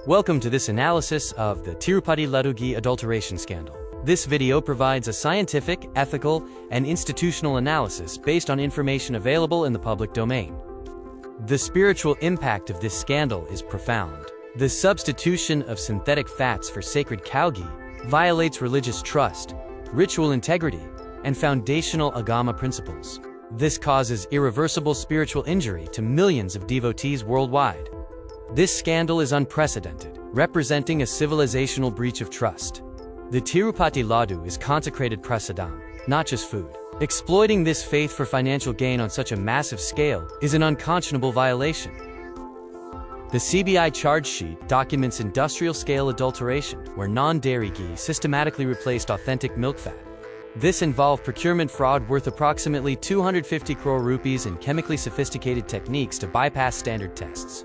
Welcome to this analysis of the Tirupati Laddu Ghee adulteration scandal. This video provides a scientific, ethical, and institutional analysis based on information available in the public domain. The spiritual impact of this scandal is profound. The substitution of synthetic fats for sacred cow ghee violates religious trust, ritual integrity, and foundational agama principles. This causes irreversible spiritual injury to millions of devotees worldwide. This scandal is unprecedented, representing a civilizational breach of trust. The Tirupati Laddu is consecrated prasadam, not just food. Exploiting this faith for financial gain on such a massive scale is an unconscionable violation. The CBI charge sheet documents industrial-scale adulteration, where non-dairy ghee systematically replaced authentic milk fat. This involved procurement fraud worth approximately 250 crore rupees and chemically sophisticated techniques to bypass standard tests.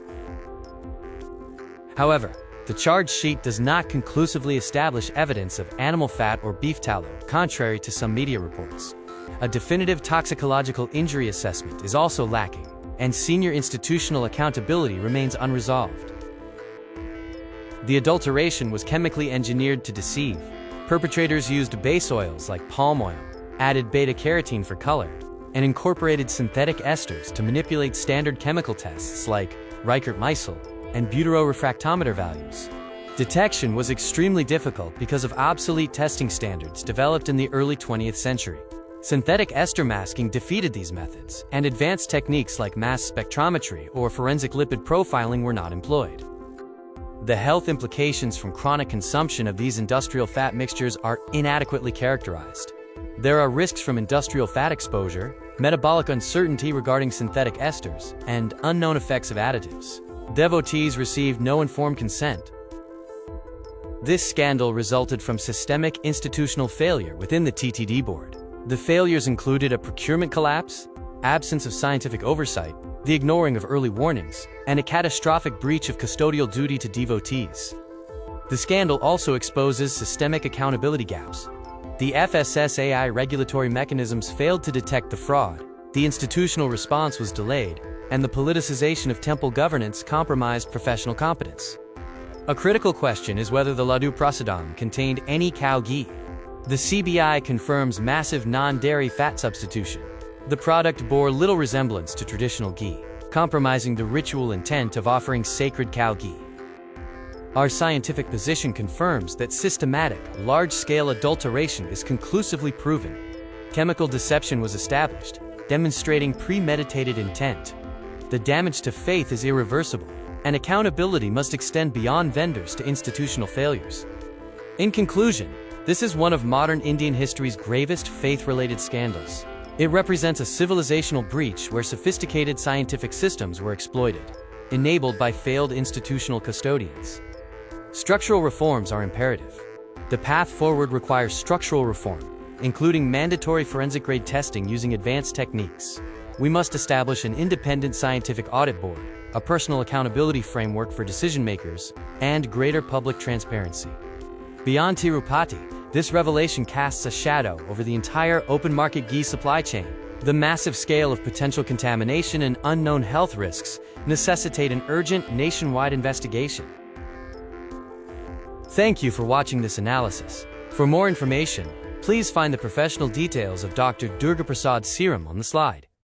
However, the charge sheet does not conclusively establish evidence of animal fat or beef tallow, contrary to some media reports. A definitive toxicological injury assessment is also lacking, and senior institutional accountability remains unresolved. The adulteration was chemically engineered to deceive. Perpetrators used base oils like palm oil, added beta-carotene for color, and incorporated synthetic esters to manipulate standard chemical tests like Reichert-Meisel and butyrorefractometer values. Detection was extremely difficult because of obsolete testing standards developed in the early 20th century. Synthetic ester masking defeated these methods, and advanced techniques like mass spectrometry or forensic lipid profiling were not employed. The health implications from chronic consumption of these industrial fat mixtures are inadequately characterized. There are risks from industrial fat exposure, metabolic uncertainty regarding synthetic esters, and unknown effects of additives. Devotees received no informed consent. This scandal resulted from systemic institutional failure within the TTD board. The failures included a procurement collapse, absence of scientific oversight, the ignoring of early warnings, and a catastrophic breach of custodial duty to devotees. The scandal also exposes systemic accountability gaps. The FSSAI regulatory mechanisms failed to detect the fraud, the institutional response was delayed, and the politicization of temple governance compromised professional competence. A critical question is whether the Laddu Prasadam contained any cow ghee. The CBI confirms massive non-dairy fat substitution. The product bore little resemblance to traditional ghee, compromising the ritual intent of offering sacred cow ghee. Our scientific position confirms that systematic, large-scale adulteration is conclusively proven. Chemical deception was established, demonstrating premeditated intent. The damage to faith is irreversible, and accountability must extend beyond vendors to institutional failures. In conclusion, this is one of modern Indian history's gravest faith-related scandals. It represents a civilizational breach where sophisticated scientific systems were exploited, enabled by failed institutional custodians. Structural reforms are imperative. The path forward requires structural reform, including mandatory forensic-grade testing using advanced techniques. We must establish an independent scientific audit board, a personal accountability framework for decision-makers, and greater public transparency. Beyond Tirupati, this revelation casts a shadow over the entire open-market ghee supply chain. The massive scale of potential contamination and unknown health risks necessitate an urgent nationwide investigation. Thank you for watching this analysis. For more information, please find the professional details of Dr. Durga Prasad's serum on the slide.